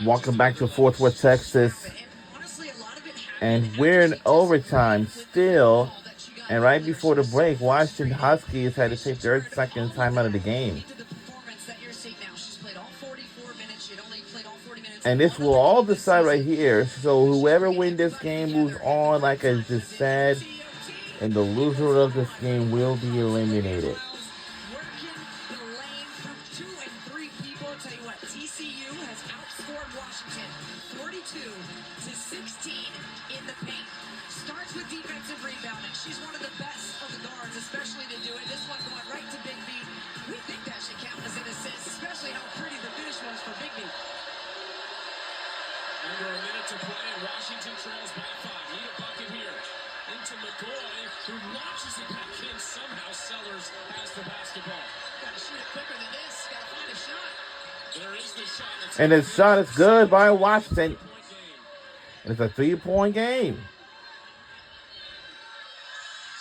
Welcome back to Fort Worth, Texas. And we're in overtime still. And right before the break, Washington Huskies had to take their second time out of the game. And this will all decide right here. So whoever wins this game moves on, like I just said. And the loser of this game will be eliminated. The lane from 2 and 3 people. I'll tell you what, TCU has outscored Washington 42-16 in the paint. Starts with defensive rebounding. She's one of the best of the guards, especially to do it. This one going right to Big B. We think that should count as an assist, especially how pretty the finish was for Big B. Under a minute to play, and Washington trails by 5. Need a bucket here. Into McCoy, who launches it back in. Somehow Sellers has the basketball. Gotta shoot it quicker than this. Gotta find a shot. There is the shot. And the shot is good by Washington. And it's a 3-point game.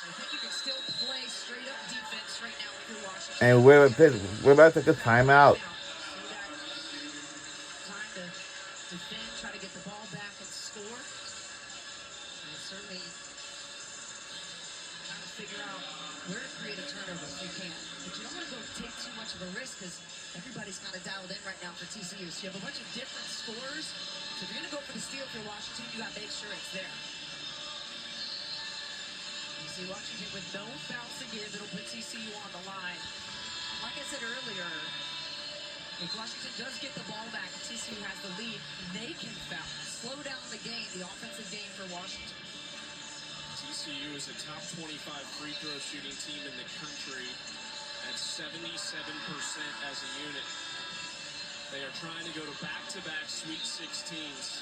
So I think you can still play straight up defense right now if you're Washington. And we're about to take a timeout. Time to defend, try to get the ball back and score. And certainly trying to figure out where to create a turnover if you can. But you don't want to go take too much of a risk because everybody's kind of dialed in right now for TCU. So you have a bunch of different scores. So if you're going to go for the steal for Washington, you got to make sure it's there. You see Washington with no fouls to give. It'll put TCU on the line. Like I said earlier, if Washington does get the ball back, TCU has the lead, they can foul. Slow down the game, the offensive game for Washington. TCU is a top 25 free throw shooting team in the country at 77% as a unit. They are trying to go to back-to-back Sweet 16s.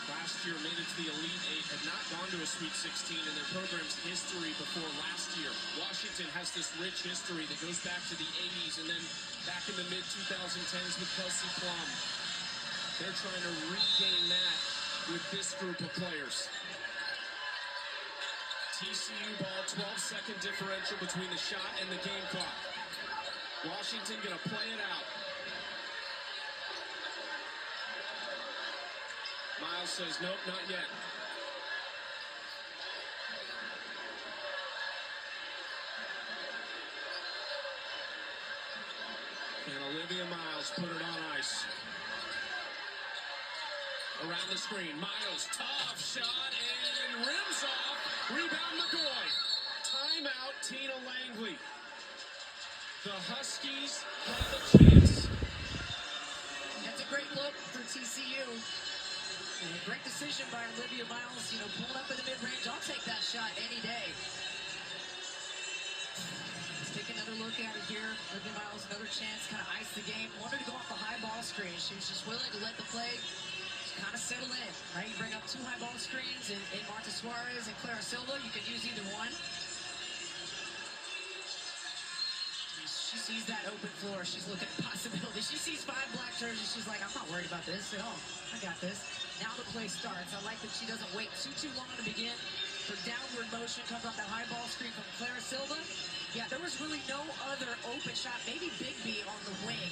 Last year made it to the Elite Eight, had not gone to a Sweet 16 in their program's history before last year. Washington has this rich history that goes back to the 80s and then back in the mid-2010s with Kelsey Plum. They're trying to regain that with this group of players. TCU ball, 12-second differential between the shot and the game clock. Washington gonna play it out. Miles says, nope, not yet. And Olivia Miles put it on ice. Around the screen, Miles, tough shot, and rims off. Rebound McCoy. Timeout, Tina Langley. The Huskies have a chance. That's a great look for TCU. And a great decision by Olivia Miles, pulling up in the mid-range. I'll take that shot any day. Let's take another look at it here. Olivia Miles, another chance, kind of ice the game. Wanted to go off the high ball screen. She was just willing to let the play kind of settle in, right? You bring up 2 high ball screens in Marta Suarez and Clara Silva. You can use either one. She sees that open floor. She's looking at possibilities. She sees 5 black jerseys. She's like, I'm not worried about this at all. I got this. Now the play starts. I like that she doesn't wait too long to begin. Her downward motion comes off that high ball screen from Clara Silva. Yeah, there was really no other open shot. Maybe Big B on the wing.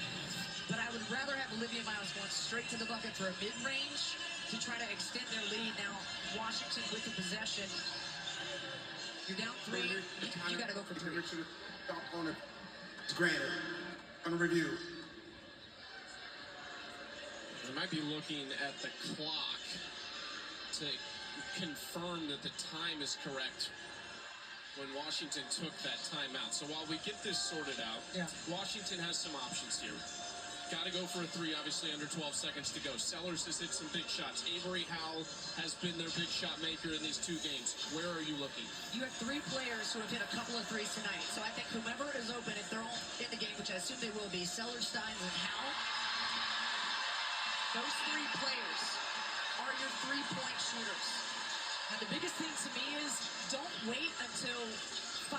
But I would rather have Olivia Miles going straight to the bucket for a mid-range to try to extend their lead. Now, Washington with the possession. You're down 3. You got to go for 3. It's granted. On a review. They might be looking at the clock to confirm that the time is correct when Washington took that timeout. So while we get this sorted out, Washington has some options here. Got to go for a 3, obviously, under 12 seconds to go. Sellers has hit some big shots. Avery Howell has been their big shot maker in these 2 games. Where are you looking? You have 3 players who have hit a couple of threes tonight. So I think whomever is open, if they're all in the game, which I assume they will be, Sellers, Steins, and Howell, those 3 players are your 3-point shooters. And the biggest thing to me is don't wait until 5,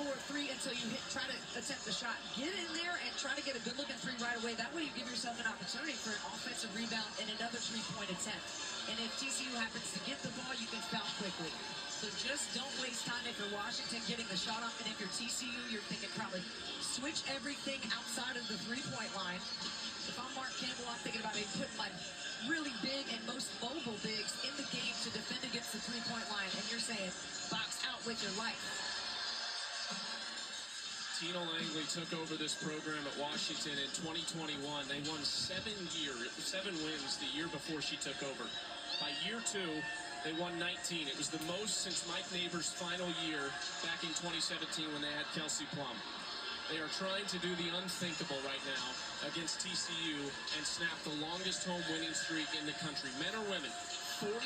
4, 3 until you try to attempt the shot. Get in there and try to get a good-looking 3 right away. That way you give yourself an opportunity for an offensive rebound and another 3-point attempt. And if TCU happens to get the ball, you can foul quickly. So just don't waste time if you're Washington getting the shot off. And if you're TCU, you're thinking probably switch everything outside of the 3-point line. If I'm Mark Campbell, I'm thinking about maybe putting my really big and most mobile bigs in the game to defend against the three-point line. And you're saying box out with your life. Tina Langley took over this program at Washington in 2021. They won 7 wins the year before she took over. By year 2, they won 19. It was the most since Mike Neighbors' final year back in 2017 when they had Kelsey Plum. They are trying to do the unthinkable right now against TCU and snap the longest home winning streak in the country. Men or women, 43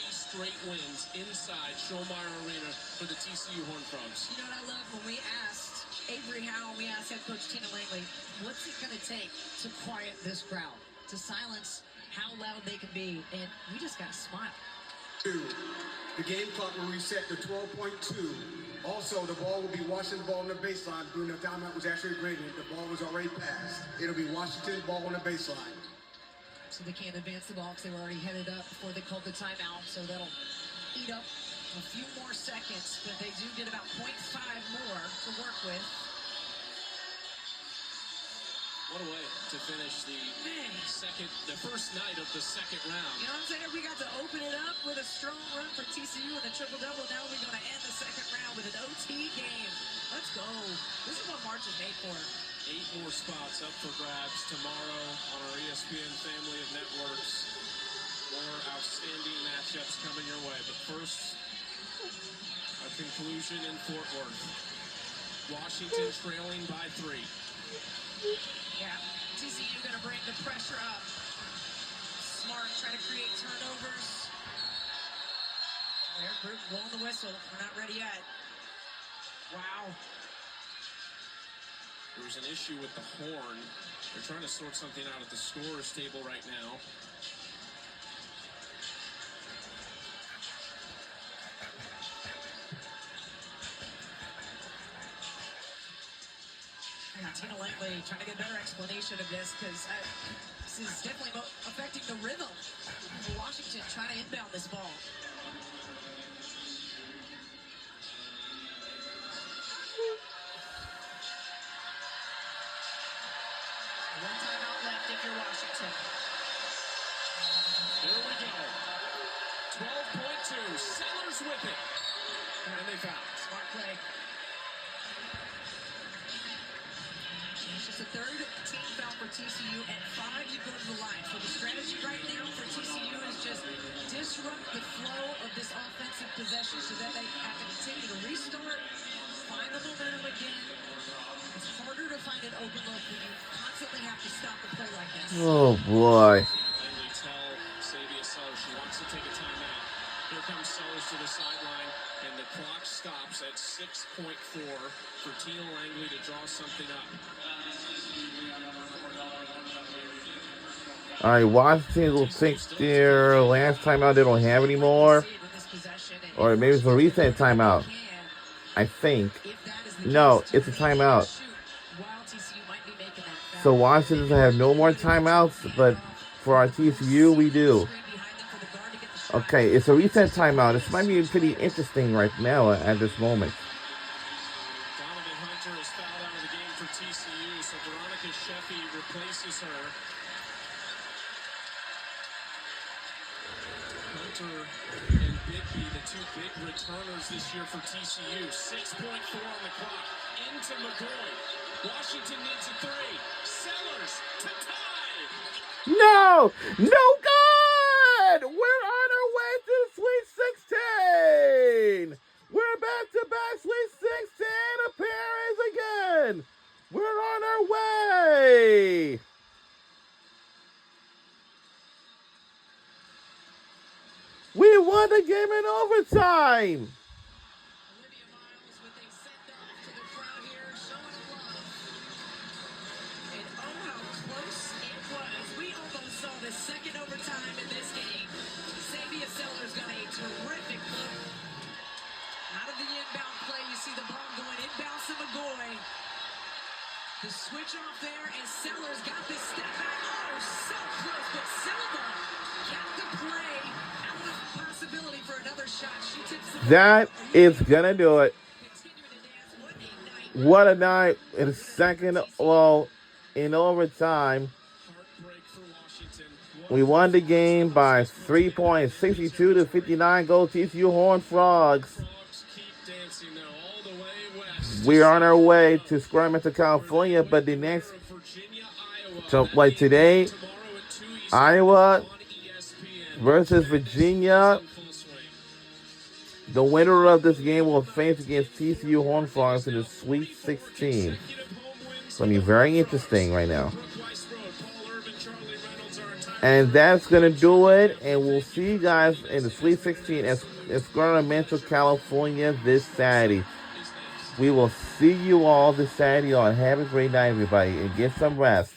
straight wins inside Schollmeyer Arena for the TCU Horned Frogs. You know what I love? When we asked Avery Howe, we asked head coach Tina Langley, what's it going to take to quiet this crowd, to silence how loud they can be? And we just got to smile. The game clock will reset to 12.2. Also, the ball will be Washington ball on the baseline. During the timeout was actually graded. The ball was already passed. It'll be Washington ball on the baseline. So they can't advance the ball because they were already headed up before they called the timeout. So that'll eat up a few more seconds, but they do get about 0.5 more to work with. What a way to finish the first night of the second round. You know what I'm saying? We got to open it up with a strong run for TCU and a triple-double. Now we're going to end the second round with an OT game. Let's go. This is what March is made for. 8 more spots up for grabs tomorrow on our ESPN family of networks. More outstanding matchups coming your way. But first, a conclusion in Fort Worth. Washington trailing by 3. Yeah, TCU going to bring the pressure up. Smart, trying to create turnovers. They're blowing the whistle. We're not ready yet. Wow. There's an issue with the horn. They're trying to sort something out at the scorer's table right now. Tina Langley trying to get a better explanation of this because this is definitely affecting the rhythm of Washington trying to inbound this ball. One timeout left if you're Washington. Here we go. 12.2. Sellers with it. And they foul. Smart play. It's just a third team foul for TCU, and 5 you go to the line. So the strategy right now for TCU is just disrupt the flow of this offensive possession so that they have to continue to restart, find the momentum again. It's harder to find an open look when you constantly have to stop a play like this. Oh, boy. And they tell Sabia Sellers she wants to take a timeout. Here comes Sellers to the sideline, and the clock stops at 6.4 for Tina Langley to draw something up. All right, Washington will take their last timeout they don't have anymore. Or maybe it's a recent timeout. I think. No, it's a timeout. So Washington doesn't have no more timeouts, but for our TCU, we do. Okay, it's a reset timeout. This might be pretty interesting right now at this moment. Donovan Hunter is fouled out of the game for TCU, so Veronica Sheffy replaces her. Hunter and Bigby, the 2 big returners this year for TCU. 6.4 on the clock. Into McGoy. Washington needs a 3. Sellers to tie. No! No good! We're on our way to the Sweet 16! We're back-to-back Sweet 16 appearance again! We're on our way! We won the game in overtime! Olivia Miles with a send-off to the crowd here, showing love. And oh, how close it was. We almost saw the second overtime in this game. Sabia Sellers got a terrific look. Out of the inbound play, you see the ball going inbound to McGoy. The switch off there, and Sellers got this step back. Oh, so close, but Silva got the play. Out of possibility for another shot. She tips the ball. That is gonna do it. What a night in second, well, in overtime. We won the game by 3 points, 62 to 59. Go TCU Horned Frogs. We're on our way to Sacramento, California, but the next, like today, Iowa versus Virginia. The winner of this game will face against TCU Horned Frogs in the Sweet 16. It's going to be very interesting right now. And that's going to do it. And we'll see you guys in the Sweet 16 at Sacramento, California this Saturday. We will see you all this Saturday on. Have a great night, everybody, and get some rest.